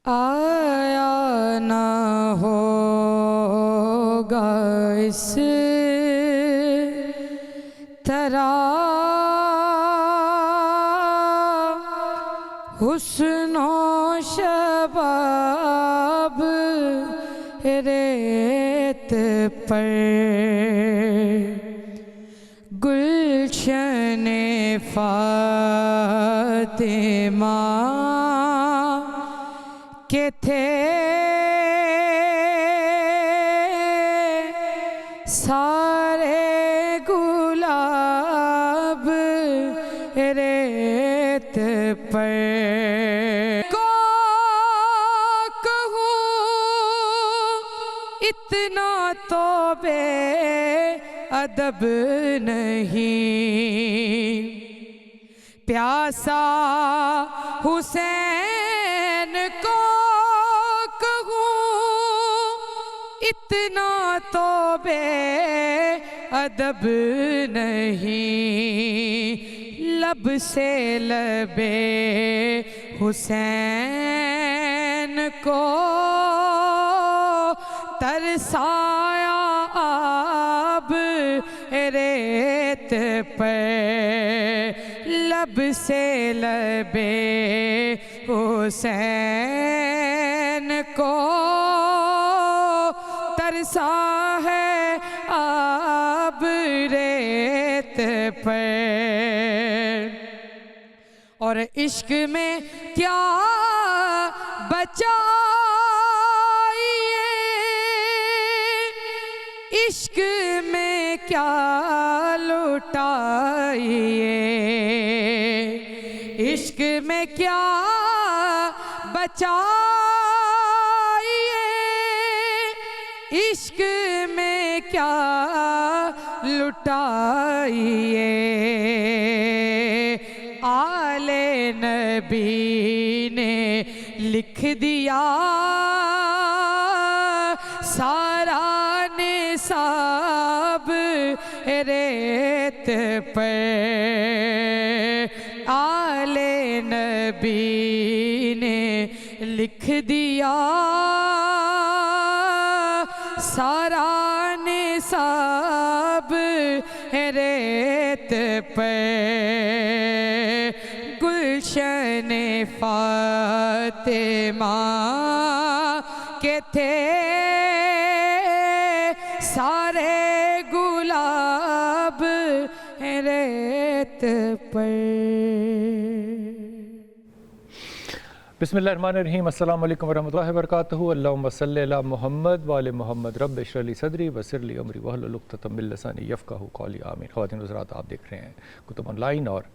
आया ना होगा इस तरह हुस्नो शबाब रेत पर गुलशन फातिमा के थे सारे गुलाब रेत पर को कहूँ इतना तो बेअदब नहीं प्यासा हुसैन को इतना तो बेअदब नहीं लब से लबे हुसैन को तरसाया आब रेत पर लब से लबे हुसैन को तरसा है आब रेत पर और इश्क में क्या बचाइए इश्क में क्या लुटाइए इश्क में क्या बचाइए इश्क में क्या लुटाइए आले नबी ने लिख दिया सारा निसाब रेत पर आले नबी ने लिख दिया सारा निसाब रेत पर गुलशन फातिमा के थे सारे गुलाब रेत पर। बिस्मिल्लाहिर्रहमानिर्रहीम अस्सलाम वालेकुम वरहमतुल्लाहि वबरकातुहू अल्लाहुम्मा सल्लि अला मुहम्मद व आले मुहम्मद रब्ब इश्रह ली सदरी वयस्सिर ली अमरी वहलुल उक़दतम मिन लिसानी यफ़क़हू क़ौली आमीन। ख़वातीन व हज़रात, आप देख रहे हैं कुतुब ऑनलाइन और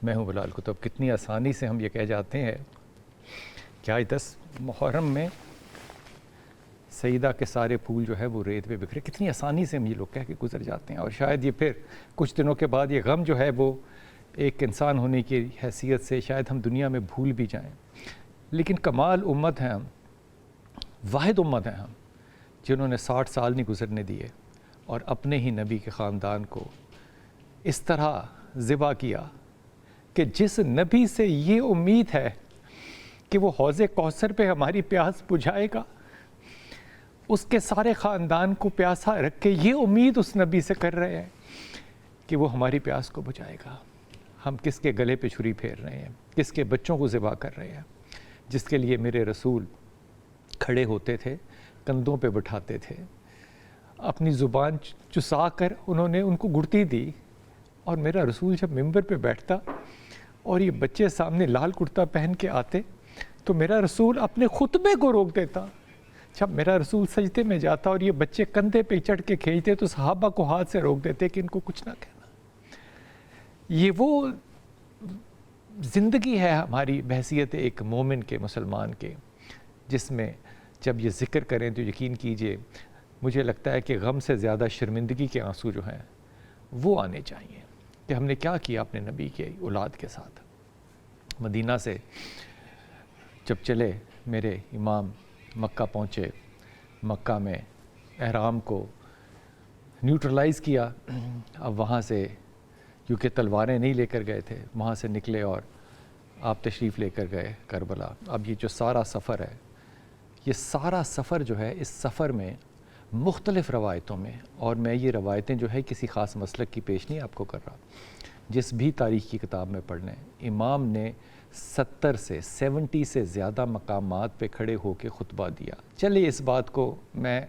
मैं हूँ बिलाल कुतुब। कितनी आसानी से हम ये कह जाते हैं कि आज 10 मुहर्रम में सईदा के सारे फूल जो है वो रेत पे बिखरे। कितनी आसानी से हम ये लोग कह के गुजर जाते हैं और शायद ये फिर कुछ दिनों के बाद ये गम जो है वो एक इंसान होने की हैसियत से शायद हम दुनिया में भूल भी जाएं। लेकिन कमाल उम्मत हैं हम, वाहिद उम्मत हैं हम जिन्होंने 60 साल नहीं गुजरने दिए और अपने ही नबी के ख़ानदान को इस तरह ज़िबा किया कि जिस नबी से ये उम्मीद है कि वो हौज़े कौसर पे हमारी प्यास बुझाएगा, उसके सारे ख़ानदान को प्यासा रख के ये उम्मीद उस नबी से कर रहे हैं कि वो हमारी प्यास को बुझाएगा। हम किसके गले पे छुरी फेर रहे हैं, किसके बच्चों को ज़िबा कर रहे हैं, जिसके लिए मेरे रसूल खड़े होते थे, कंधों पे बिठाते थे, अपनी ज़ुबान चुसा कर उन्होंने उनको गुड़ती दी। और मेरा रसूल जब मिंबर पे बैठता और ये बच्चे सामने लाल कुर्ता पहन के आते तो मेरा रसूल अपने खुतबे को रोक देता। जब मेरा रसूल सजदे में जाता और ये बच्चे कंधे पे चढ़ के खींचते तो सहाबा को हाथ से रोक देते कि इनको कुछ ना कहना। ये वो ज़िंदगी है हमारी बहसियत एक मोमिन के, मुसलमान के, जिसमें जब ये ज़िक्र करें तो यकीन कीजिए मुझे लगता है कि गम से ज़्यादा शर्मिंदगी के आंसू जो हैं वो आने चाहिए कि हमने क्या किया अपने नबी के औलाद के साथ। मदीना से जब चले मेरे इमाम मक्का पहुँचे, मक्का में एहराम को न्यूट्रलाइज़ किया। अब वहाँ से क्योंकि तलवारें नहीं लेकर गए थे, वहाँ से निकले और आप तशरीफ़ लेकर गए करबला। अब ये जो सारा सफ़र है, ये सारा सफ़र जो है, इस सफ़र में मुख्तलिफ़ रवायतों में, और मैं ये रवायतें जो है किसी ख़ास मसलक की पेश नहीं आपको कर रहा, जिस भी तारीख़ की किताब में पढ़ लें, इमाम ने 70 से ज़्यादा मकामात पे खड़े होकर ख़ुतबा दिया। चलिए इस बात को मैं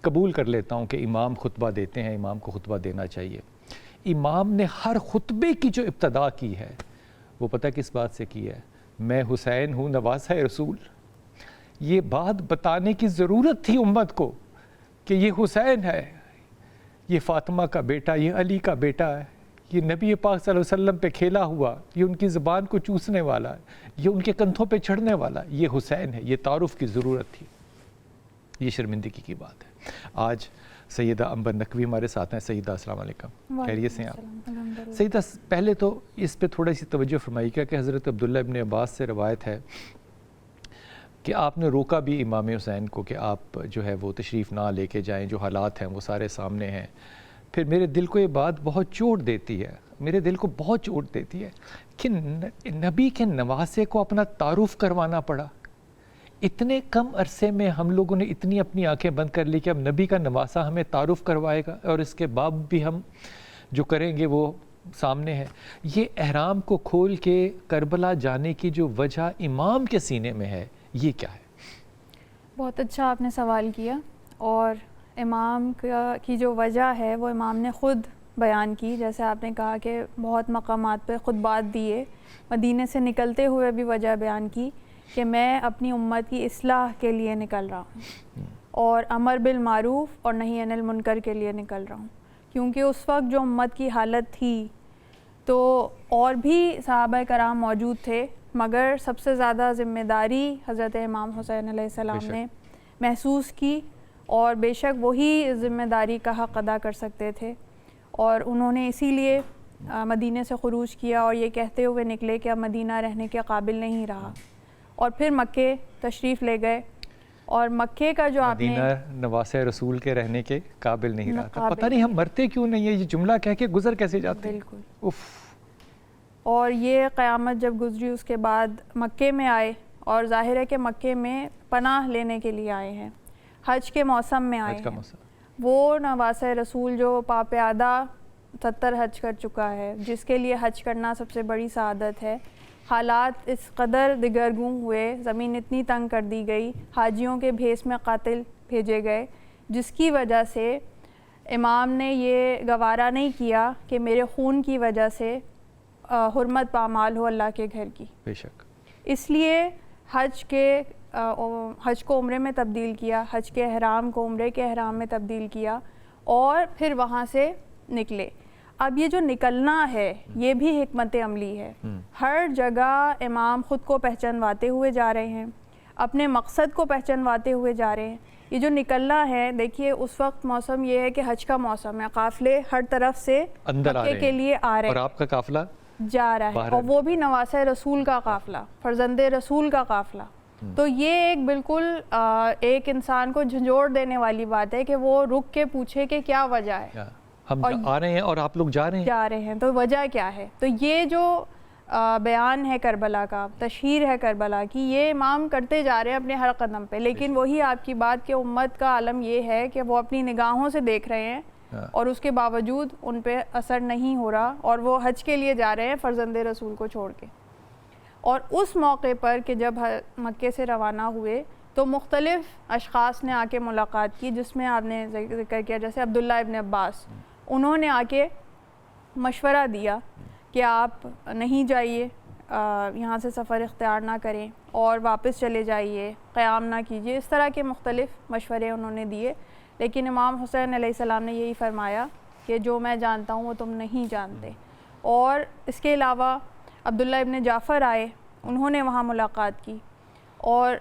कबूल कर लेता हूँ कि इमाम खुतबा देते हैं, इमाम को खुतबा देना चाहिए। इमाम ने हर खुतबे की जो इब्तदा की है वो पता किस बात से की है? मैं हुसैन हूँ, नवासा रसूल। ये बात बताने की ज़रूरत थी उम्मत को कि ये हुसैन है, ये फ़ातिमा का बेटा, ये अली का बेटा है, ये नबी पाक सल्लल्लाहु अलैहि वसल्लम पे खेला हुआ, ये उनकी ज़बान को चूसने वाला है, ये उनके कंधों पे चढ़ने वाला, ये हुसैन है। ये तारुफ़ की ज़रूरत थी। ये शर्मिंदगी की बात है। आज सैयदा अंबर नकवी हमारे साथ हैं। सैयदा अस्सलाम वालेकुम, खैरियत से हैं आप? सैयदा पहले तो इस पे थोड़ी सी तवज्जो फरमाइएगा कि हज़रत अब्दुल्ला इब्न अब्बास से रवायत है कि आपने रोका भी इमाम हुसैन को कि आप जो है वो तशरीफ़ ना लेके जाएं, जो हालात हैं वो सारे सामने हैं। फिर मेरे दिल को ये बात बहुत चोट देती है, मेरे दिल को बहुत चोट देती है कि नबी के नवासे को अपना तारुफ़ करवाना पड़ा। इतने कम अरसे में हम लोगों ने इतनी अपनी आंखें बंद कर ली कि अब नबी का नवासा हमें तारुफ़ करवाएगा, और इसके बाद भी हम जो करेंगे वो सामने है। ये एहराम को खोल के करबला जाने की जो वजह इमाम के सीने में है, ये क्या है? बहुत अच्छा आपने सवाल किया, और इमाम की जो वजह है वो इमाम ने ख़ुद बयान की। जैसे आपने कहा कि बहुत मकामात पे खुतबात दिए, मदीने से निकलते हुए भी वजह बयान की कि मैं अपनी उम्मत की इस्लाह के लिए निकल रहा हूँ और अमर बिल मारूफ़ और नही अनिल मुनकर के लिए निकल रहा हूँ। क्योंकि उस वक्त जो उम्मत की हालत थी तो और भी सहाबा कराम मौजूद थे, मगर सबसे ज़्यादा ज़िम्मेदारी हज़रत इमाम हुसैन अलैहिस्सलाम ने महसूस की, और बेशक वही ज़िम्मेदारी का हक़ अदा कर सकते थे। और उन्होंने इसीलिए मदीने से ख़ुरूज किया और ये कहते हुए निकले कि अब मदीना रहने के काबिल नहीं रहा, और फिर मक्के तशरीफ़ ले गए। और मक्के का जो आपने नवासे रसूल के रहने के काबिल नहीं रहा था। पता नहीं हम मरते क्यों नहीं है, ये जुमला कह के गुजर कैसे जाते हैं। बिल्कुल। उफ। और ये क़यामत जब गुजरी उसके बाद मक्के में आए, और ज़ाहिर है कि मक्के में पनाह लेने के लिए आए हैं, हज के मौसम में आए हैं। वो नवासे रसूल जो पापयादा 70 हज कर चुका है, जिसके लिए हज करना सबसे बड़ी सआदत है। हालात इस कदर दिगरगूं हुए, ज़मीन इतनी तंग कर दी गई, हाजियों के भेस में कातिल भेजे गए, जिसकी वजह से इमाम ने ये गवारा नहीं किया कि मेरे खून की वजह से हुर्मत पामाल हो अल्लाह के घर की। बेशक। इसलिए हज को उम्रे में तब्दील किया, हज के एहराम को उम्रे के एहराम में तब्दील किया, और फिर वहाँ से निकले। अब ये जो निकलना है ये भी हिकमत अमली है। हर जगह इमाम ख़ुद को पहचानवाते हुए जा रहे हैं, अपने मकसद को पहचानवाते हुए जा रहे हैं। ये जो निकलना है, देखिए उस वक्त मौसम ये है कि हज का मौसम है, काफ़िले हर तरफ से अंदर मक्के के लिए आ रहे हैं, और आपका काफ़िला जा रहा है, और वो भी नवासे रसूल का काफ़िला, फर्जंदे रसूल का काफ़िला। तो ये एक बिल्कुल एक इंसान को झंझोड़ देने वाली बात है कि वो रुक के पूछे कि क्या वजह है, हम आ रहे हैं और आप लोग जा रहे हैं, तो वजह क्या है। तो ये जो बयान है करबला का, तशहीर है करबला की, ये इमाम करते जा रहे हैं अपने हर कदम पे। लेकिन वही आपकी बात कि उम्मत का आलम ये है कि वो अपनी निगाहों से देख रहे हैं और उसके बावजूद उन पे असर नहीं हो रहा, और वो हज के लिए जा रहे हैं फ़र्जंदे रसूल को छोड़ के। और उस मौके पर कि जब मक्के से रवाना हुए तो मुख्तलिफ़ अशख़ास ने आके मुलाकात की, जिसमें आपने ज़िक्र किया जैसे अब्दुल्ला इब्न अब्बास, उन्होंने आके मशवरा दिया कि आप नहीं जाइए, यहाँ से सफ़र इख्तियार ना करें और वापस चले जाइए, क़याम ना कीजिए। इस तरह के मुख्तलिफ़ मशवरे उन्होंने दिए, लेकिन इमाम हुसैन अलैहिस्सलाम ने यही फ़रमाया कि जो मैं जानता हूँ वो तुम नहीं जानते। और इसके अलावा अब्दुल्ला इब्न जाफ़र आए, उन्होंने वहाँ मुलाकात की और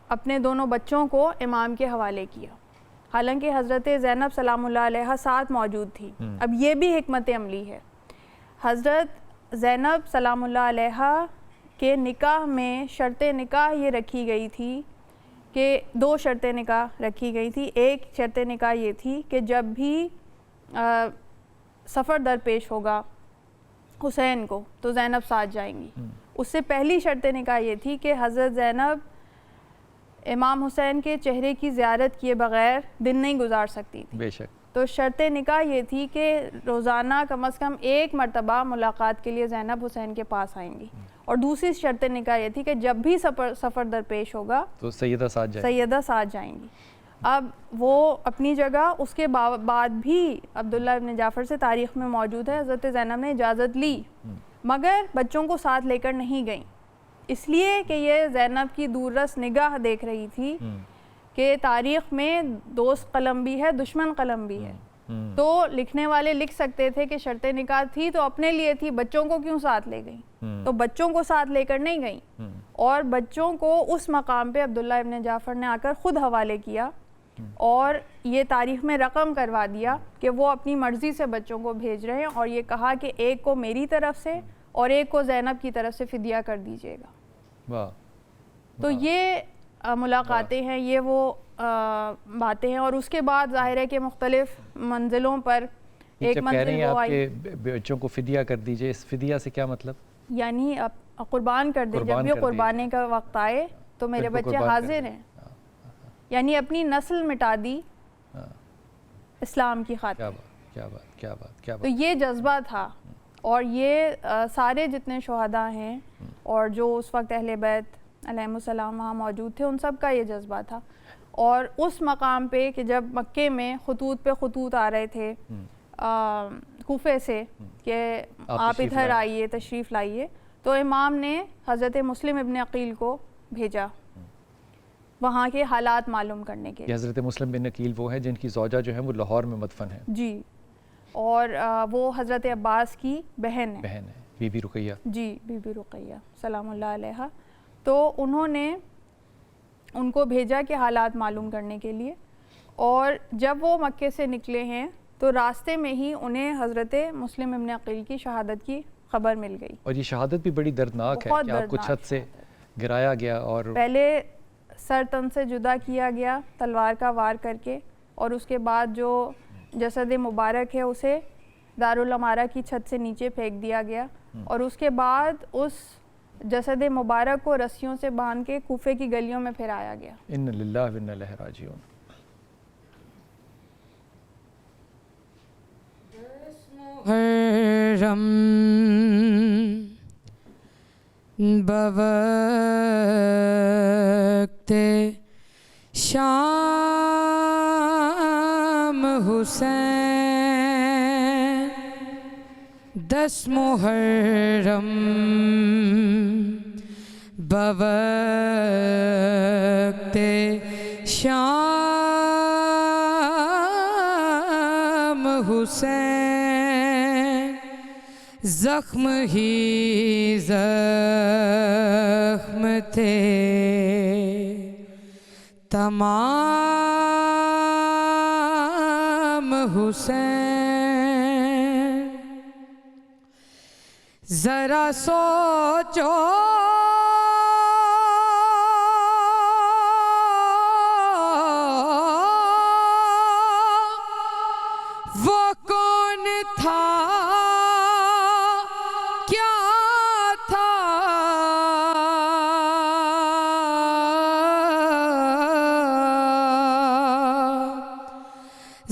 अपने दोनों बच्चों को इमाम के हवाले किया। हालांकि हज़रत ज़ैनब सलामुल्लाह अलैहा साथ मौजूद थी। अब ये भी हिकमत अमली है। हज़रत ज़ैनब सलामुल्लाह अलैहा के निकाह में शर्त निकाह ये रखी गई थी कि 2 शर्त निकाह रखी गई थी। एक शर्त निकाह ये थी कि जब भी सफ़र दरपेश होगा हुसैन को तो ज़ैनब साथ जाएंगी। उससे पहली शर्त निकाह ये थी कि हज़रत ज़ैनब इमाम हुसैन के चेहरे की ज़ियारत किए बग़ैर दिन नहीं गुजार सकती थी। बेशक। तो शर्त निकाह ये थी कि रोज़ाना कम से कम एक मरतबा मुलाकात के लिए ज़ैनब हुसैन के पास आएंगी। और दूसरी शर्त निकाह ये थी कि जब भी सफ़र दरपेश होगा तो सैयदा साथ जाएंगी। अब वो अपनी जगह, उसके बाद भी अब्दुल्ला इब्न जाफ़र से तारीख़ में मौजूद है हज़रत ज़ैनब ने इजाज़त ली, मगर बच्चों को साथ लेकर नहीं गई, इसलिए कि ये ज़ैनब की दूररस निगाह देख रही थी कि तारीख़ में दोस्त कलम भी है, दुश्मन कलम भी है। तो लिखने वाले लिख सकते थे कि शर्त निकाह थी तो अपने लिए थी, बच्चों को क्यों साथ ले गई? तो बच्चों को साथ लेकर नहीं गई, और बच्चों को उस मकाम पे अब्दुल्ला इब्न जाफ़र ने आकर ख़ुद हवाले किया और ये तारीख़ में रकम करवा दिया कि वो अपनी मर्ज़ी से बच्चों को भेज रहे हैं, और ये कहा कि एक को मेरी तरफ से और एक को ज़ैनब की तरफ से फ़िदिया कर दीजिएगा। वाह। तो ये मुलाकातें हैं, ये वो बातें हैं। और उसके बाद ज़ाहिर है कि मुख्तलिफ़ मंजिलों पर एक मंजिल वो आई, बच्चों को फ़िदिया कर दीजिए, इस फ़िदिया से क्या मतलब? यानी अब कुर्बान कर दे, जब ये कुर्बानी का वक्त आए तो मेरे बच्चे हाजिर हैं, यानी अपनी नस्ल मिटा दी इस्लाम की खातिर। क्या बात। तो ये जज्बा था, और ये सारे जितने शुहदा हैं और जो उस वक्त अहले बैत अलैहिमुस्सलाम वहाँ मौजूद थे, उन सब का ये जज्बा था। और उस मकाम पे कि जब मक्के में खतूत पे खतूत आ रहे थे कूफे से कि आप इधर आइए, तशरीफ़ लाइए, तो इमाम ने हज़रत मुस्लिम इब्न अकील को भेजा वहाँ के हालात मालूम करने के लिए। हज़रत मुस्लिम बिन अकील वो है जिनकी ज़ौजा जो है वो लाहौर में मदफन है जी, और वो हज़रत अब्बास की बहन है बीबी रुकैया जी, बीबी रुकैया सलामुल्लाह अलैहा। तो उन्होंने उनको भेजा कि हालात मालूम करने के लिए, और जब वो मक्के से निकले हैं तो रास्ते में ही उन्हें हज़रत मुस्लिम इब्न अकील की शहादत की खबर मिल गई। और ये शहादत भी बड़ी दर्दनाक है कि आपको छत से गिराया गया और पहले सर तन से जुदा किया गया तलवार का वार करके, और उसके बाद जो जसद मुबारक है उसे दारुल अमारा की छत से नीचे फेंक दिया गया, और उसके बाद उस जसद मुबारक को रस्सियों से बांध के कूफे की गलियों में फिराया गया। इन्ना लिल्लाहि व इन्ना इलैहि राजिऊन। मुहर्रम बवक्ते शाम हुसैन 10 मुहर्रम बवक्ते शाम हुसैन ज़ख्म ही ज़ख्म थे तमाम हुसैन। ज़रा सोचो वो कौन था, क्या था,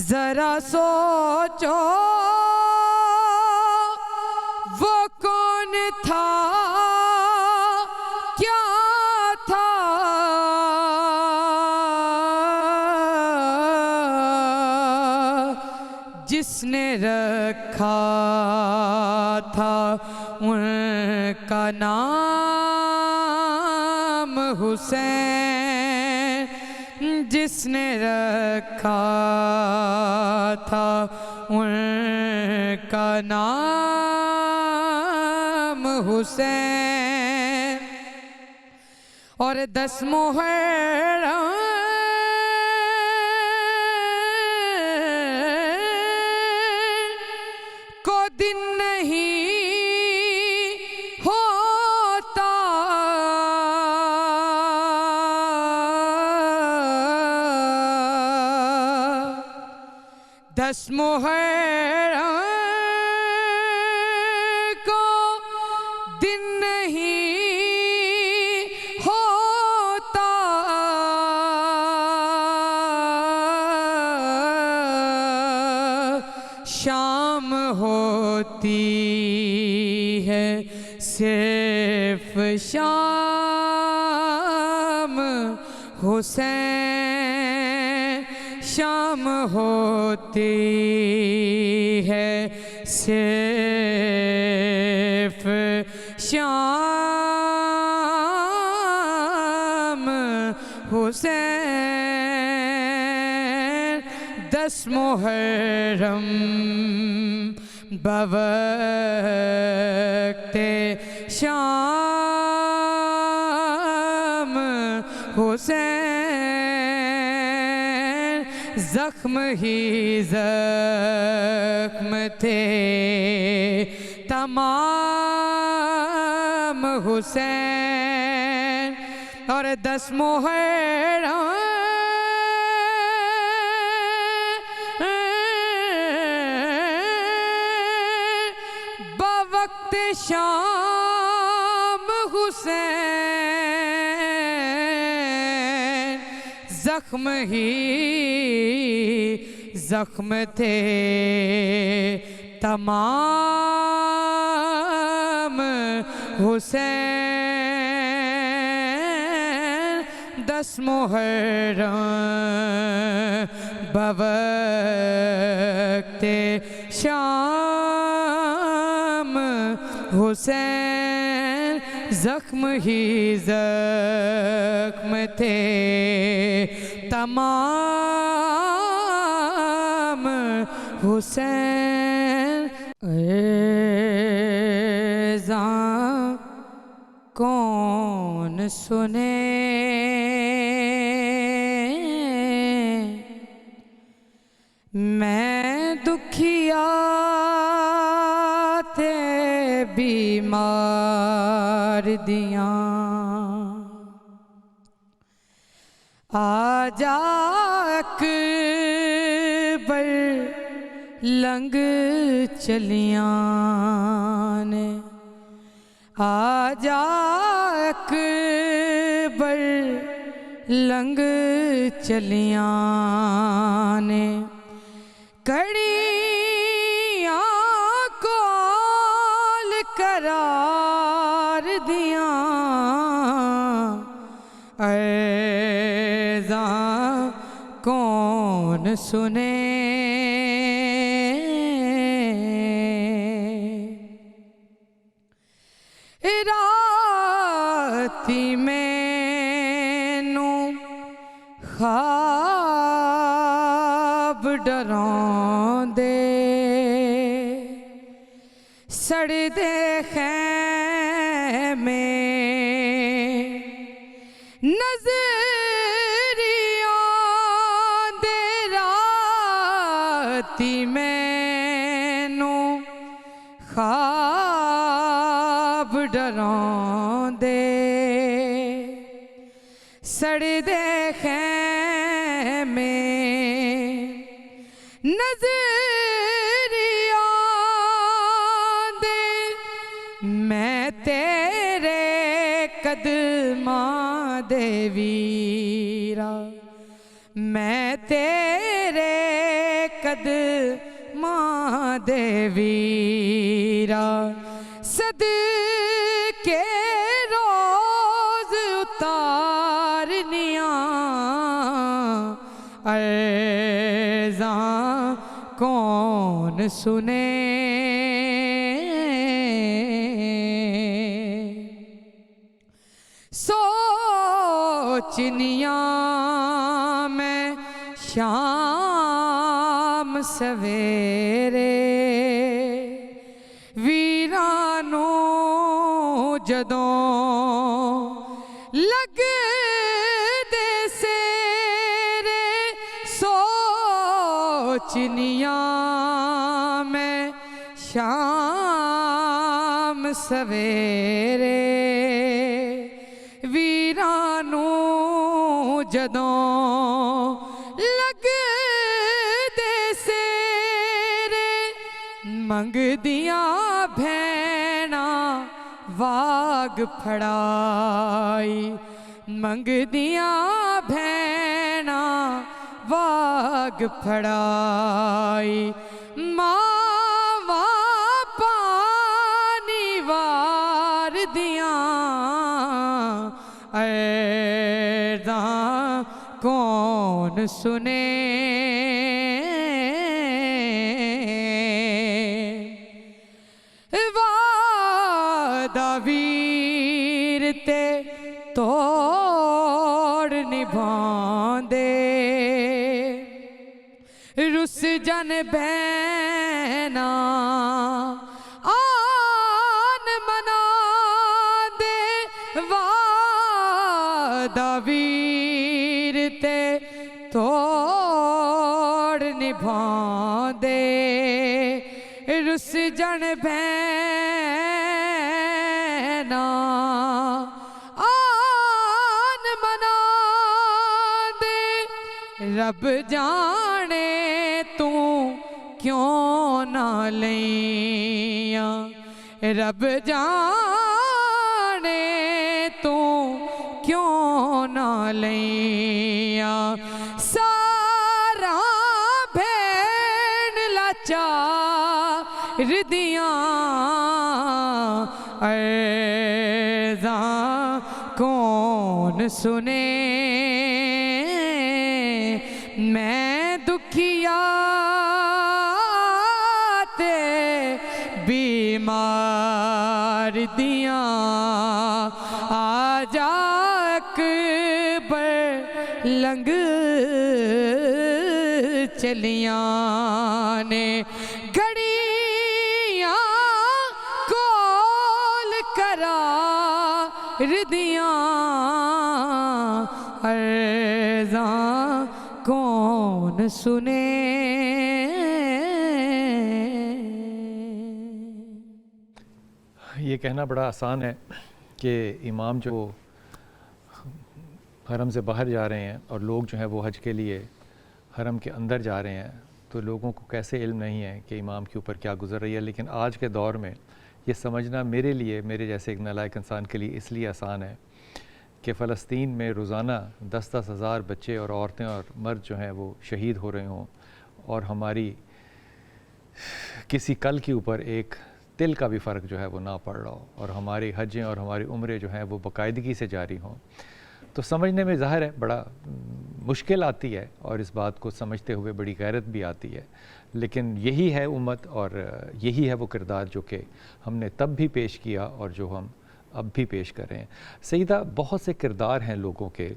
जरा सोचो वो कौन था, क्या था, जिसने रखा था उनका नाम हुसैन, जिसने रखा था उनका नाम हुसैन। और 10 मुहर्रम को दिन नहीं होता, 10 मुहर्रम को दिन नहीं शाम होती है सिर्फ शाम हुसैन, शाम होती है सिर्फ शाम हुसैन। 10 मुहर्रम बवक्ते शाम हुसैन, जख्म ही जख्म थे तमाम हुसैन। और 10 मुहर्रम बवक्त शाम हुसैन, जख्म ही जख्म थे तमाम हुसैन। 10 मुहर्रम बवक्ते शाम हुसैन, जख्म ही जख्म थे तमाम हुसैन। एज़ां कौन सुने मैं दुखिया थे बीमार दियां, आजा अकबर लंग चलियां ने, आजा अकबर लंग चलियां ने। कड़ियां कोल करार दियां, ऐज़ां कौन सुने राती मैनू ख्वाब डरांदे, सड़दे खैमे नज़रियां दे, राती मैनू ख्वाब डरांदे, सड़दे खैमे नज़रियां दे। मैं तेरे कदमां दे वीरा, मैं तेरे कदमां दे वीरा, सदके रोज उतारनियां, ऐज़ां कौन सुने सोचनियां मैं शाम सवेरे, वीरानू जदों लग दे सेरे, सोचनियां मैं शाम सवेरे, वीरानू जदों लग दे सेरे, मंगदियां भैना वाग फड़ाई, मंगदियां भैना वाग फड़ाई, मां दियां अर्ज़ां कौन सुने। वादा वीर ते तोड़ निभांदे, रुस जन बहना आन मना दे। वादा वीर ते तोड़ निभांदे, रुस जन बहना आन मना दे। रब जाने तू क्यों ना लिया, रब जाने तू क्यों ना लिया। सारा भेड़ लाचार दियां अर्ज़ां कौन सुने। मैं दुखिया ते बीमार दियां आजा अकबर लंघ चलियां ने। घड़ियां कोल करा दियां अर्ज़ां कौन सुने। ये कहना बड़ा आसान है कि इमाम जो हरम से बाहर जा रहे हैं और लोग जो हैं वो हज के लिए हरम के अंदर जा रहे हैं, तो लोगों को कैसे इल्म नहीं है कि इमाम के ऊपर क्या गुजर रही है। लेकिन आज के दौर में ये समझना मेरे लिए, मेरे जैसे एक नालायक इंसान के लिए इसलिए आसान है कि फ़लस्तीन में रोज़ाना 10-10 हज़ार बच्चे और औरतें और मर्द जो हैं वो शहीद हो रहे हों, और हमारी किसी कल के ऊपर एक तिल का भी फ़र्क जो है वो ना पड़ रहा हो, और हमारी हजें और हमारी उम्रें जो हैं वो बाकायदगी से जारी हों। तो समझने में ज़ाहिर है बड़ा मुश्किल आती है, और इस बात को समझते हुए बड़ी गैरत भी आती है। लेकिन यही है उम्मत, और यही है वो किरदार जो कि हमने तब भी पेश किया और जो हम अब भी पेश कर रहे हैं। सईदा, बहुत से किरदार हैं लोगों के,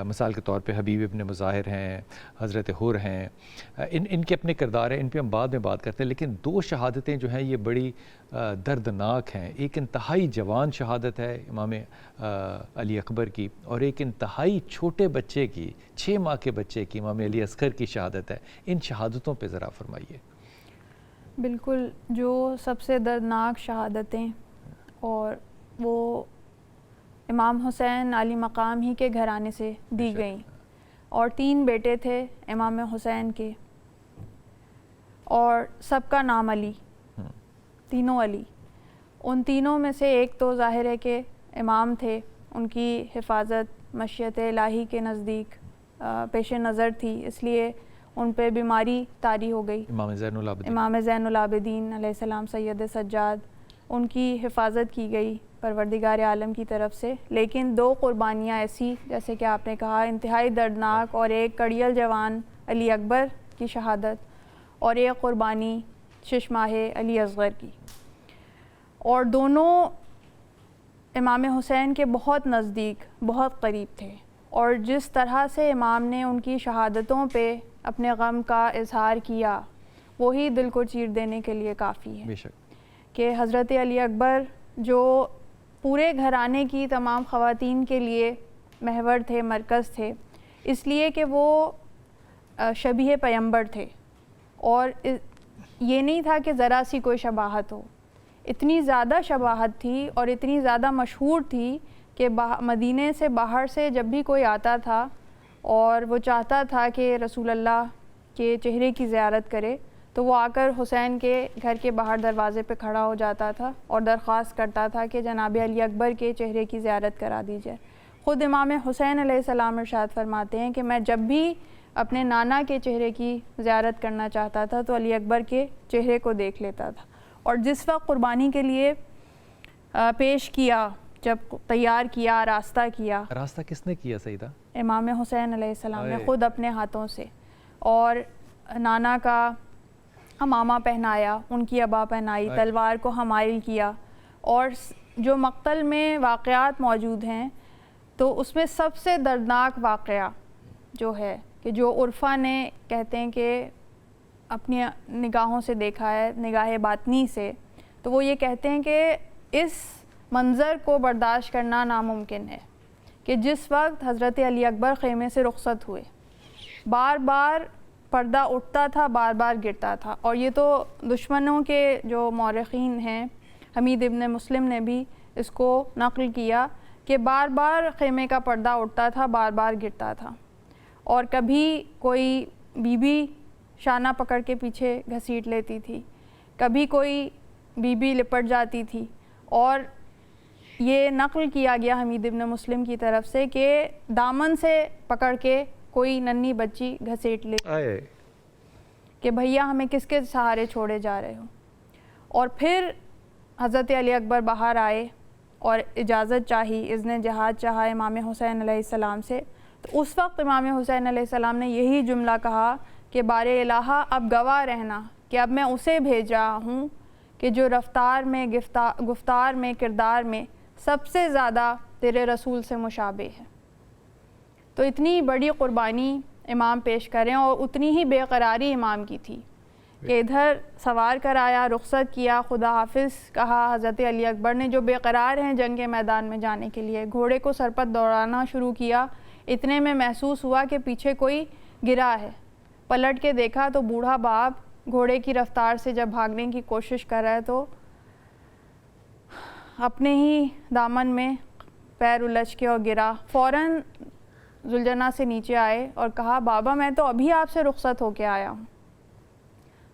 मिसाल के तौर पे हबीब इब्न मुज़ाहिर हैं, हज़रत हुर हैं, इनके अपने किरदार हैं, इन पे हम बाद में बात करते हैं। लेकिन दो शहादतें जो हैं ये बड़ी दर्दनाक हैं। एक इंतहाई जवान शहादत है इमाम अली अकबर की, और एक इंतहाई छोटे बच्चे की, 6 माह के बच्चे की, इमाम अली असगर की शहादत है। इन शहादतों पे ज़रा फरमाइए। बिल्कुल, जो सबसे दर्दनाक शहादतें, और वो इमाम हुसैन आली मकाम ही के घराने से दी गई, और 3 बेटे थे इमाम हुसैन के, और सबका नाम अली, तीनों अली। उन तीनों में से एक तो ज़ाहिर है कि इमाम थे, उनकी हिफाजत मशीयत इलाही के नज़दीक पेश नज़र थी, इसलिए उन पे बीमारी तारी हो गई। इमाम ज़ैनुल आबिदीन अलैहिस्सलाम सैयद सज्जाद, उनकी हिफाजत की गई परवरदिगार आलम की तरफ से। लेकिन 2 क़ुरबानियाँ ऐसी, जैसे कि आपने कहा, इंतहाई दर्दनाक, और एक कड़ियल जवान अली अकबर की शहादत, और एक क़ुरबानी चश्माह अली असगर की, और दोनों इमाम हुसैन के बहुत नज़दीक, बहुत करीब थे। और जिस तरह से इमाम ने उनकी शहादतों पे अपने गम का इजहार किया, वही दिल को चीर देने के लिए काफ़ी है। बेशक कि हज़रत अली अकबर जो पूरे घराने की तमाम ख़वातीन के लिए महवर थे, मरकज़ थे, इसलिए कि वो शबीह पैगंबर थे, और ये नहीं था कि ज़रा सी कोई शबाहत हो, इतनी ज़्यादा शबाहत थी और इतनी ज़्यादा मशहूर थी कि मदीने से बाहर से जब भी कोई आता था और वो चाहता था कि रसूल अल्लाह के चेहरे की ज़ियारत करे, तो वो आकर हुसैन के घर के बाहर दरवाज़े पे खड़ा हो जाता था और दरख्वास्त करता था कि जनाब अली अकबर के चेहरे की ज़ियारत करा दीजिए। ख़ुद इमाम हुसैन अलैहिस्सलाम इरशाद फरमाते हैं कि मैं जब भी अपने नाना के चेहरे की ज़ियारत करना चाहता था तो अली अकबर के चेहरे को देख लेता था। और जिस वक्त क़ुरबानी के लिए पेश किया, जब तैयार किया, रास्ता किया, रास्ता किसने किया सईदा? इमाम हुसैन अलैहिस्सलाम ने ख़ुद अपने हाथों से, और नाना का हमामा पहनाया, उनकी अबा पहनाई, तलवार को हमाइल किया। और जो मक्तल में वाक़यात मौजूद हैं तो उसमें सबसे दर्दनाक वाक़या जो है कि जो उर्फ़ा ने कहते हैं कि अपनी निगाहों से देखा है, निगाह बातनी से, तो वो ये कहते हैं कि इस मंज़र को बर्दाश्त करना नामुमकिन है कि जिस वक्त हज़रत अली अकबर ख़ैमे से रुख़सत हुए, बार बार पर्दा उठता था, बार बार गिरता था। और ये तो दुश्मनों के जो मौरख़ीन हैं, हमीद इब्न मुस्लिम ने भी इसको नक़ल किया कि बार बार ख़ैमे का पर्दा उठता था, बार बार गिरता था। और कभी कोई बीबी शाना पकड़ के पीछे घसीट लेती थी, कभी कोई बीबी लिपट जाती थी। और ये नक़ल किया गया हमीद इब्न मुस्लिम की तरफ से कि दामन से पकड़ के कोई नन्ही बच्ची घसीट ले कि भैया हमें किसके सहारे छोड़े जा रहे हो। और फिर हज़रत अली अकबर बाहर आए और इजाज़त चाही, इज़्न जहाद चाहा इमाम हुसैन अलैहिस्सलाम से। तो उस वक्त इमाम हुसैन अलैहिस्सलाम ने यही जुमला कहा कि बारे इलाहा अब गवाह रहना कि अब मैं उसे भेज रहा हूँ कि जो रफ्तार में, गुफ्तार में, किरदार में सबसे ज़्यादा तेरे रसूल से मुशाबे है। तो इतनी बड़ी क़ुरबानी इमाम पेश करें, और उतनी ही बेकरारी इमाम की थी कि इधर सवार कर आया, रुख़सत किया, खुदा हाफिज़ कहा हज़रत अली अकबर ने, जो बेकरार हैं जंग के मैदान में जाने के लिए। घोड़े को सर पर दौड़ाना शुरू किया, इतने में महसूस हुआ कि पीछे कोई गिरा है। पलट के देखा तो बूढ़ा बाप घोड़े की रफ्तार से जब भागने की कोशिश कर रहा है तो अपने ही दामन में पैर उलझ के और गिरा। फ़ौरन जुलझना से नीचे आए और कहा, बाबा मैं तो अभी आपसे रुख़सत होके आया हूँ।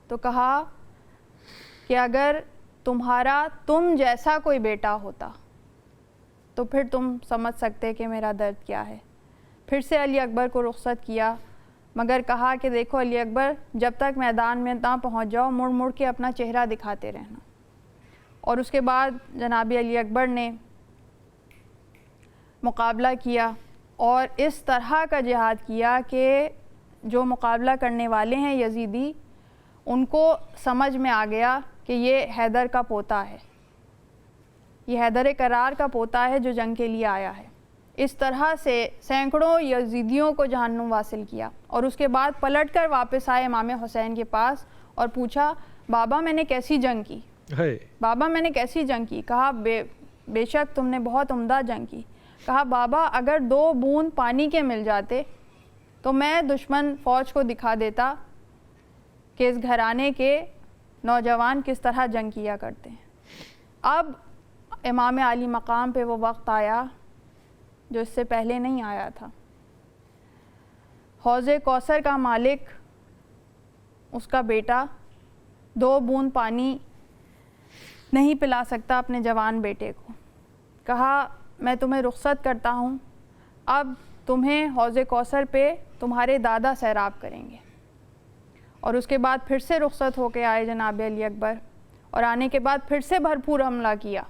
तो कहा कि अगर तुम जैसा कोई बेटा होता तो फिर तुम समझ सकते कि मेरा दर्द क्या है। फिर से अली अकबर को रुख़सत किया, मगर कहा कि देखो अली अकबर, जब तक मैदान में ना पहुँच जाओ, मुड़ मुड़ के अपना चेहरा दिखाते रहना। और उसके बाद जनाब अली अकबर ने मुकाबला किया और इस तरह का जिहाद किया कि जो मुकाबला करने वाले हैं यजीदी, उनको समझ में आ गया कि ये हैदर का पोता है, ये हैदर करार का पोता है जो जंग के लिए आया है। इस तरह से सैकड़ों यजीदियों को जहन्नुम वासिल किया। और उसके बाद पलट कर वापस आए इमाम हुसैन के पास और पूछा, बाबा मैंने कैसी जंग की, बाबा मैंने कैसी जंग की। कहा बेशक तुमने बहुत उम्दा जंग की। कहा बाबा अगर 2 बूंद पानी के मिल जाते तो मैं दुश्मन फ़ौज को दिखा देता कि इस घराने के नौजवान किस तरह जंग किया करते हैं। अब इमाम आली मकाम पे वो वक्त आया जो इससे पहले नहीं आया था। हौज़े कौसर का मालिक, उसका बेटा 2 बूंद पानी नहीं पिला सकता अपने जवान बेटे को। कहा मैं तुम्हें रुख़सत करता हूँ, अब तुम्हें हौज़े कौसर पे तुम्हारे दादा सैराब करेंगे। और उसके बाद फिर से रुख़सत होके आए जनाब अली अकबर, और आने के बाद फिर से भरपूर हमला किया।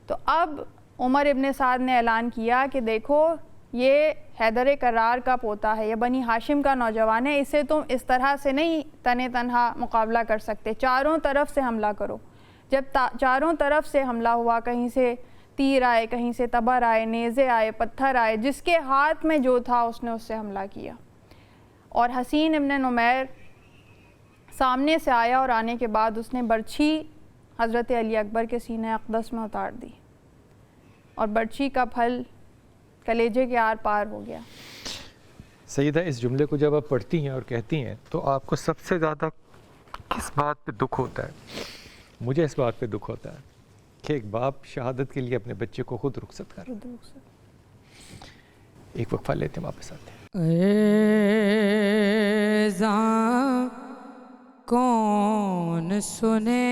तो अब उमर इब्न साद ने ऐलान किया कि देखो ये हैदर करार का पोता है, ये बनी हाशिम का नौजवान है, इससे तुम इस तरह से नहीं तने तनहा मुकाबला कर सकते, चारों तरफ से हमला करो। जब चारों तरफ से हमला हुआ, कहीं से तीर आए, कहीं से तबर आए, नेज़े आए, पत्थर आए, जिसके हाथ में जो था उसने उससे हमला किया। और हसीन इब्न नुमैर सामने से आया और आने के बाद उसने बर्छी हज़रत अली अकबर के सीने अक़दस में उतार दी और बर्छी का फल कलेजे के आर पार हो गया। सईदा, इस जुमले को जब आप पढ़ती हैं और कहती हैं तो आपको सबसे ज़्यादा किस बात पे दुख होता है? मुझे इस बात पे दुख होता है कि एक बाप शहादत के लिए अपने बच्चे को खुद रुख़सत कर। एक वक्फा लेते हैं, वापस आते हैं। कौन सुने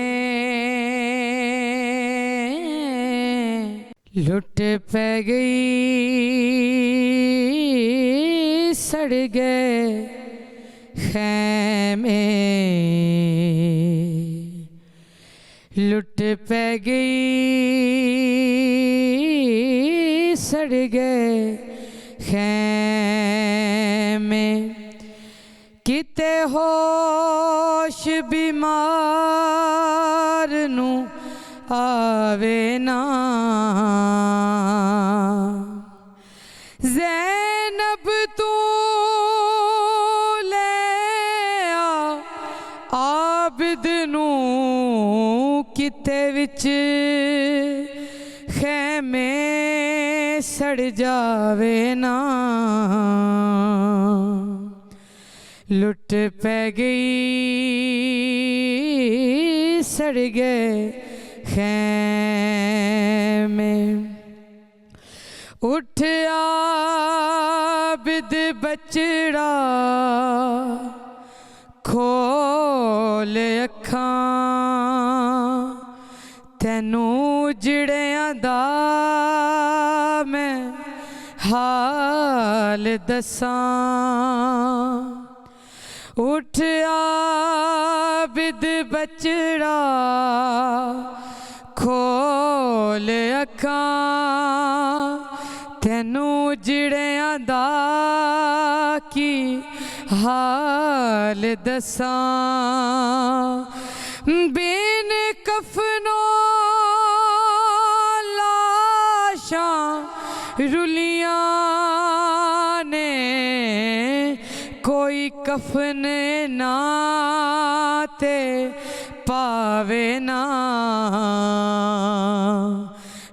लुट पे गई, सड़ गए खैमे, लुट पै गई सड़ गए खैमे किते होश बीमार नू आवे ना ज़ैनब तू ले आबिद नू किते विच खैमे सड़ जावे ना लुट पै गई सड़ गए खैमे उठ आबिद बचड़ा खोल अखां तैनू जड़ियां दा मैं हाल दसां उठ आबिद बचड़ा खोल अखां तैनू जड़ियां दा की हाल दसां बिन कफनों लाशां रुलियां ने कोई कफन ना ते पावे ना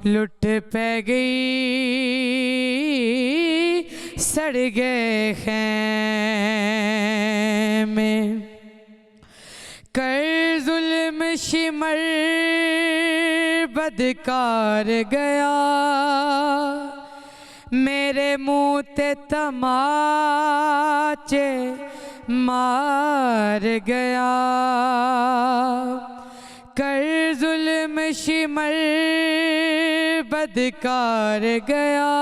लुट पै गई सड़ गए खैमे कर जुल्म शिमर बदकार गया मेरे मुँह ते तमाचे मार गया कर जुल्म शिमर बदकार गया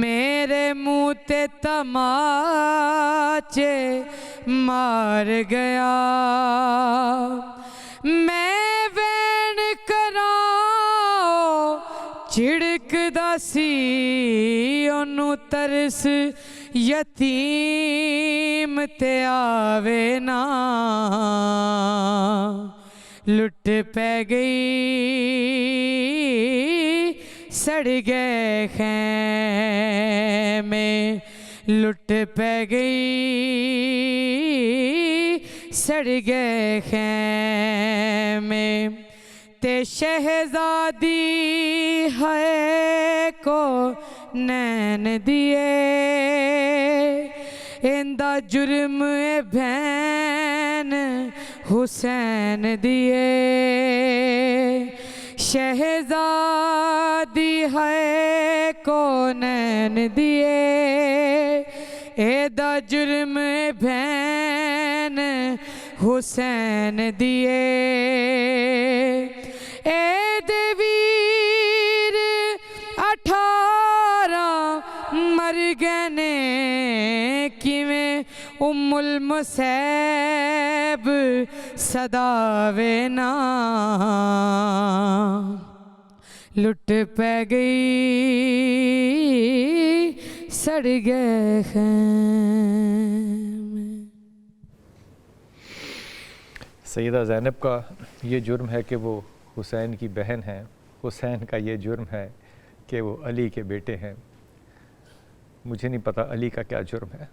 मेरे मुँह ते तमाचे मार गया मैं वैन कराओ झिड़कदा सी ओनू तरस यतीम ते आवे ना लुट पै गई सड़ गए खैमे लुट पै गई सड़ गए खैमे ते शहजादी है को नैन दिए इंदा जुर्म भैन हुसैन दिए शहजादी है को नैन दिए एदा जुर्म भैन हुसैन दिए एदे वीर 18 मर गए ने किवें उम्मुल मुसैब सदावे ना लुट पै गई सड़ गए खैमे। सैयदा ज़ैनब का ये जुर्म है कि वो हुसैन की बहन हैं, हुसैन का ये जुर्म है कि वो अली के बेटे हैं। मुझे नहीं पता अली का क्या जुर्म है,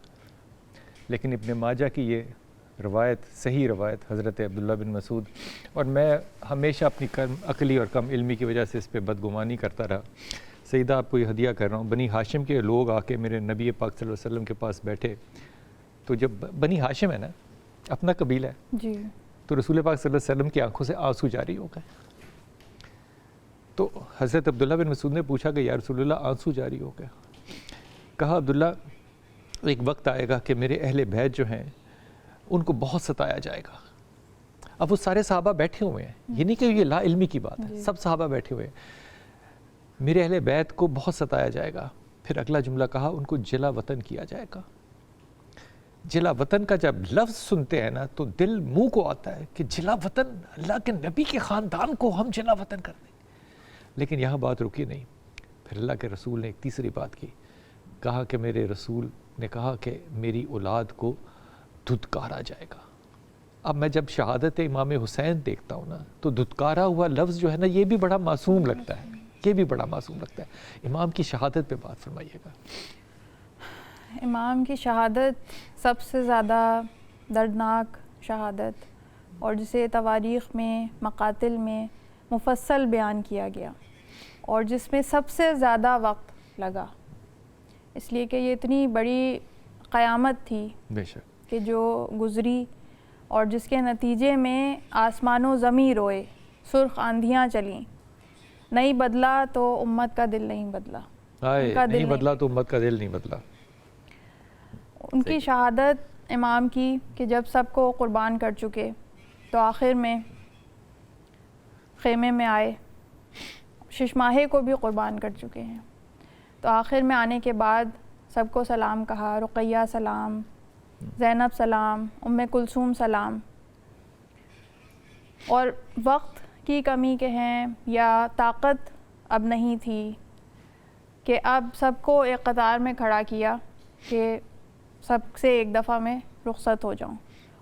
लेकिन इब्न माजा की ये रवायत सही रवायत हज़रत अब्दुल्ला बिन मसूद, और मैं हमेशा अपनी कम अकली और कम इल्मी की वजह से इस पर बदगुमानी करता रहा। सईदा आपको ये हदिया कर रहा हूँ, बनी हाशिम के लोग आके मेरे नबी पाक सल्लल्लाहु अलैहि वसल्लम के पास बैठे, तो जब बनी हाशिम है ना, अपना कबीला है जी, तो रसूल पाक सल्लल्लाहु अलैहि वसल्लम की आंखों से आंसू जारी हो गए। तो हज़रत अब्दुल्ला बिन मसूद ने पूछा कि या रसूलल्लाह आंसू जारी हो गया। कहा अब्दुल्ला एक वक्त आएगा कि मेरे अहले बैत जो हैं उनको बहुत सताया जाएगा। अब वो सारे सहाबा बैठे हुए हैं, ये नहीं कि ये ला इल्मी की बात है, सब सहाबा बैठे हुए हैं, मेरे अहले बैत को बहुत सताया जाएगा। फिर अगला जुमला कहा उनको जिला वतन किया जाएगा। जिला वतन का जब लफ्ज़ सुनते हैं ना तो दिल मुंह को आता है कि जिला वतन, अल्लाह के नबी के ख़ानदान को हम जिला वतन कर दें। लेकिन यहाँ बात रुकी नहीं, फिर अल्लाह के रसूल ने एक तीसरी बात की, कहा कि मेरे रसूल ने कहा कि मेरी औलाद को धुतकारा जाएगा। अब मैं जब शहादत इमाम हुसैन देखता हूँ ना तो धुतकारा हुआ लफ्ज़ जो है ना ये भी बड़ा मासूम लगता है, ये भी बड़ा मासूम लगता है। इमाम की शहादत पे बात फरमाइएगा। इमाम की शहादत सबसे ज़्यादा दर्दनाक शहादत, और जिसे तवारीख़ में, मकातिल में मुफस्सल बयान किया गया, और जिसमें सबसे ज़्यादा वक्त लगा, इसलिए कि ये इतनी बड़ी क़यामत थी बेशक कि जो गुज़री, और जिसके नतीजे में आसमानों ज़मीं रोए, सुर्ख आंधियाँ चलीं, नहीं बदला तो उम्मत का दिल नहीं बदला। आए नहीं बदला तो उम्मत का दिल नहीं बदला। उनकी शहादत इमाम की कि जब सबको क़ुरबान कर चुके तो आखिर में ख़ेमे में आए, शिशमाहे को भी क़ुरबान कर चुके हैं, तो आखिर में आने के बाद सबको सलाम कहा, रुक़ैया सलाम, ज़ैनब सलाम, उम्मे कुलसूम सलाम। और वक्त की कमी के हैं या ताकत अब नहीं थी कि अब सबको एक कतार में खड़ा किया कि सबसे एक दफ़ा में रुखसत हो जाऊं।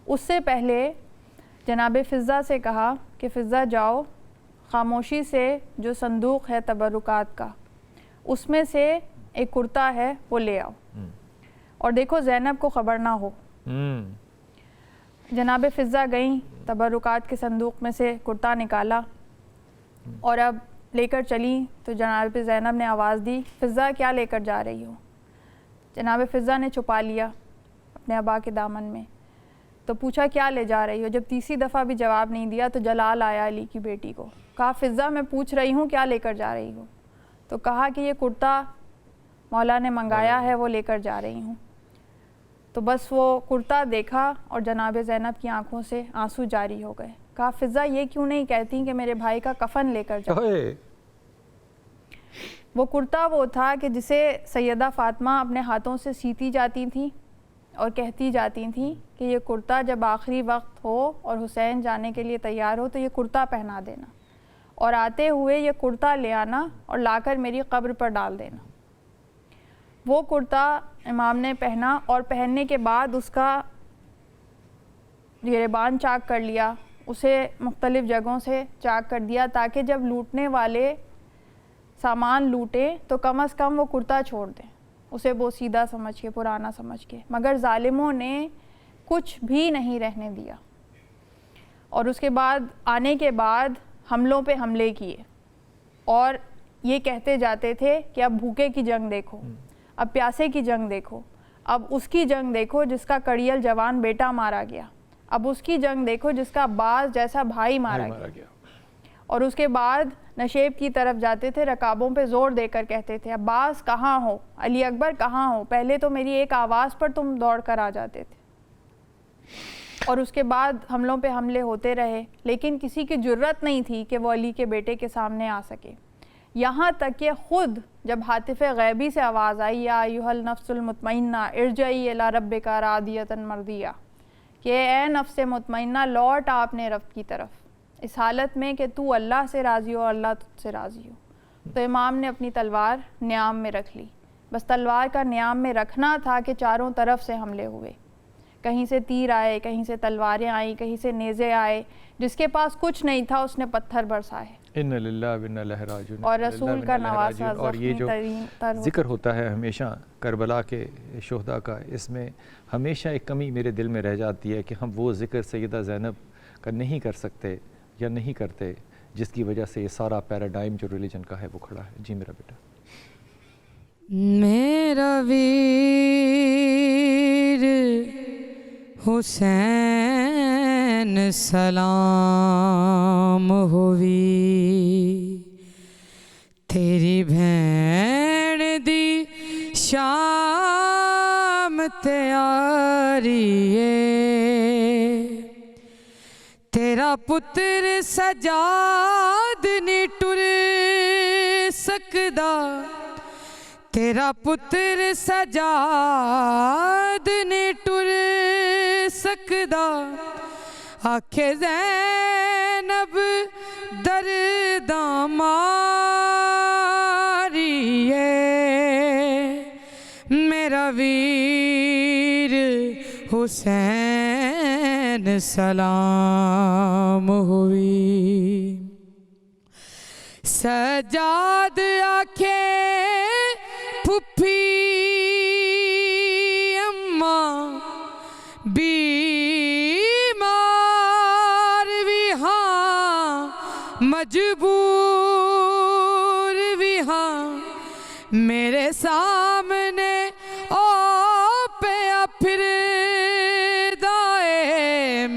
उससे पहले जनाब फ़िज़्ज़ा से कहा कि फ़िज़्ज़ा जाओ, ख़ामोशी से जो संदूक है तबरुकात का, उसमें से एक कुर्ता है वो ले आओ, और देखो ज़ैनब को ख़बर ना हो। जनाब फ़िज़्ज़ा गई, तबरुकात के संदूक में से कुर्ता निकाला और अब लेकर चली, तो जनाब ज़ैनब ने आवाज़ दी, फ़िज़्ज़ा क्या लेकर जा रही हो? जनाब फ़िज़्ज़ा ने छुपा लिया अपने अबा के दामन में, तो पूछा क्या ले जा रही हो? जब तीसरी दफ़ा भी जवाब नहीं दिया तो जलाल आया अली की बेटी को, कहा फ़िज़्ज़ा मैं पूछ रही हूँ क्या लेकर जा रही हो? तो कहा कि ये कुर्ता मौला ने मंगाया है, वो लेकर जा रही हूँ। तो बस वो कुर्ता देखा और जनाब ज़ैनब की आंखों से आंसू जारी हो गए। कहा फ़िज़्ज़ा ये क्यों नहीं कहती कि मेरे भाई का कफ़न लेकर जाओ? वो कुर्ता वो था कि जिसे सैयदा फ़ातिमा अपने हाथों से सीती जाती थी और कहती जाती थी कि ये कुर्ता जब आखिरी वक्त हो और हुसैन जाने के लिए तैयार हो तो ये कुर्ता पहना देना, और आते हुए ये कुर्ता ले आना और लाकर मेरी कब्र पर डाल देना। वो कुर्ता इमाम ने पहना और पहनने के बाद उसका गिरेबान चाक कर लिया, उसे मुख्तलिफ़ जगहों से चाक कर दिया ताकि जब लूटने वाले सामान लूटें तो कम अज़ कम वो कुर्ता छोड़ दें, उसे बोसीदा समझ के, पुराना समझ के। मगर ज़ालिमों ने कुछ भी नहीं रहने दिया, और उसके बाद आने के बाद हमलों पे हमले किए, और ये कहते जाते थे कि अब भूखे की जंग देखो, अब प्यासे की जंग देखो, अब उसकी जंग देखो जिसका कड़ियल जवान बेटा मारा गया, अब उसकी जंग देखो जिसका अब्बास जैसा भाई मारा गया। और उसके बाद नशेब की तरफ जाते थे, रकाबों पे ज़ोर देकर कहते थे अब्बास कहाँ हो, अली अकबर कहाँ हो, पहले तो मेरी एक आवाज़ पर तुम दौड़ कर आ जाते थे। और उसके बाद हमलों पे हमले होते रहे, लेकिन किसी की जुर्रत नहीं थी कि वो अली के बेटे के सामने आ सके। यहाँ तक कि ख़ुद जब हातिफ़ गैबी से आवाज़ आई, या अय्युहल नफ्सुल मुतमइन्ना इरजई इला रब्बिका रादियतन मर्दिया, कि ए नफ्स मुतमइन्ना लौट आ अपने रब की तरफ, इस हालत में कि तू अल्लाह से राज़ी हो, अल्लाह तुझसे राज़ी हो। तो इमाम ने अपनी तलवार न्याम में रख ली, बस तलवार का न्याम में रखना था कि चारों तरफ से हमले हुए, कहीं से तीर आए, कहीं से तलवारें आई, कहीं से नेज़े आए, जिसके पास कुछ नहीं था उसने पत्थर बरसाए। इन्ना लिल्लाहि व इन्ना इलैहि राजिऊन। और रसूल का नवासा, और ये जो ज़िक्र होता है हमेशा करबला के शुहदा का, इसमें हमेशा एक कमी मेरे दिल में रह जाती है कि हम वो ज़िक्र सैयदा ज़ैनब का नहीं कर सकते या नहीं करते, जिसकी वजह से ये सारा पैराडाइम जो रिलीजन का है वो खड़ा है। जी मेरा बेटा। मेरा वीर हुसैन सलाम होवी, तेरी भैन दी शाम तैयारी है, तेरा पुत्र सजाद नी टुर सकदा, तेरा पुत्र सजाद ने टुर सकदा आखे ज़ैनब दर्दा मारिए मेरा वीर हुसैन सलाम हुई। सजाद आखे फुफी अम्मा बीमार भी हाँ मजबूर भी हाँ मेरे सामने ओ पिया फिर दाए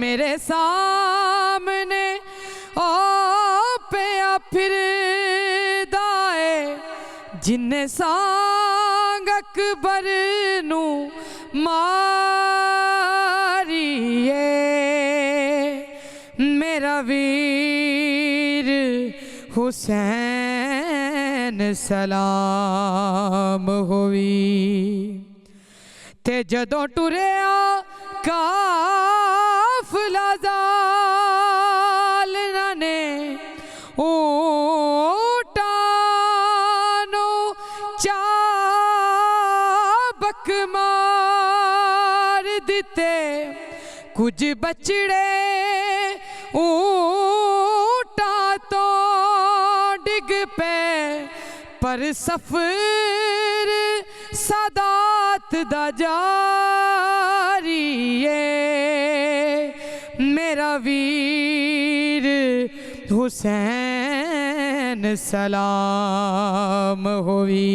मेरे सामने ओ पिया फिर दाए जिन्ने सांग अकबर नू मारिए मेरा वीर हुसैन सलाम होवी। ते जदों टुरिया काफिला ज़ालिमां ने ऊंटां चाबक मार दिते कुछ बचड़े ऊंटां तो डिग पे पर सफर सादात दा जारी है मेरा वीर हुसैन सलाम होवी।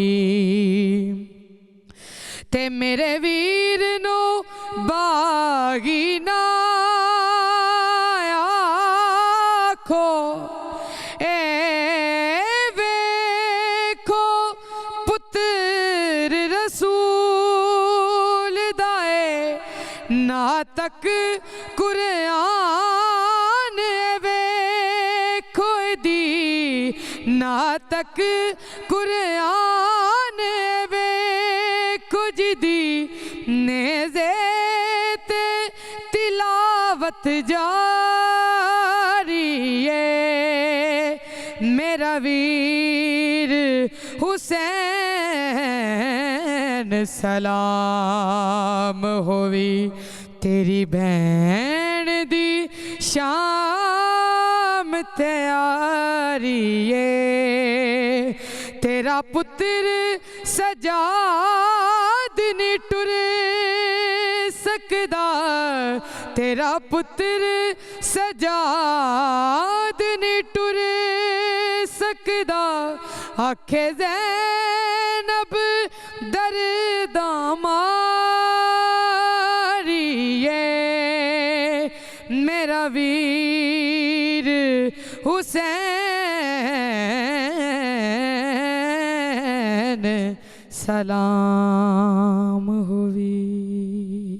ते मेरे वीर नो बागी ना आखो ए वेखो पुत्र रसूल दाए ना तक कुरान वेखो दी ना तक कुरान वेखो जी नेज़े ते तिलावत जारी है मेरा वीर हुसैन सलाम होवी। तेरी बहन दी शाम तैयारी है तेरा पुत्र सजाद नी टुर सकदा तेरा पुत्र सजाद नी टुर सकदा आखे ज़ैनब दर्दा मारिए मेरा वीर हुसैन सलाम हुई।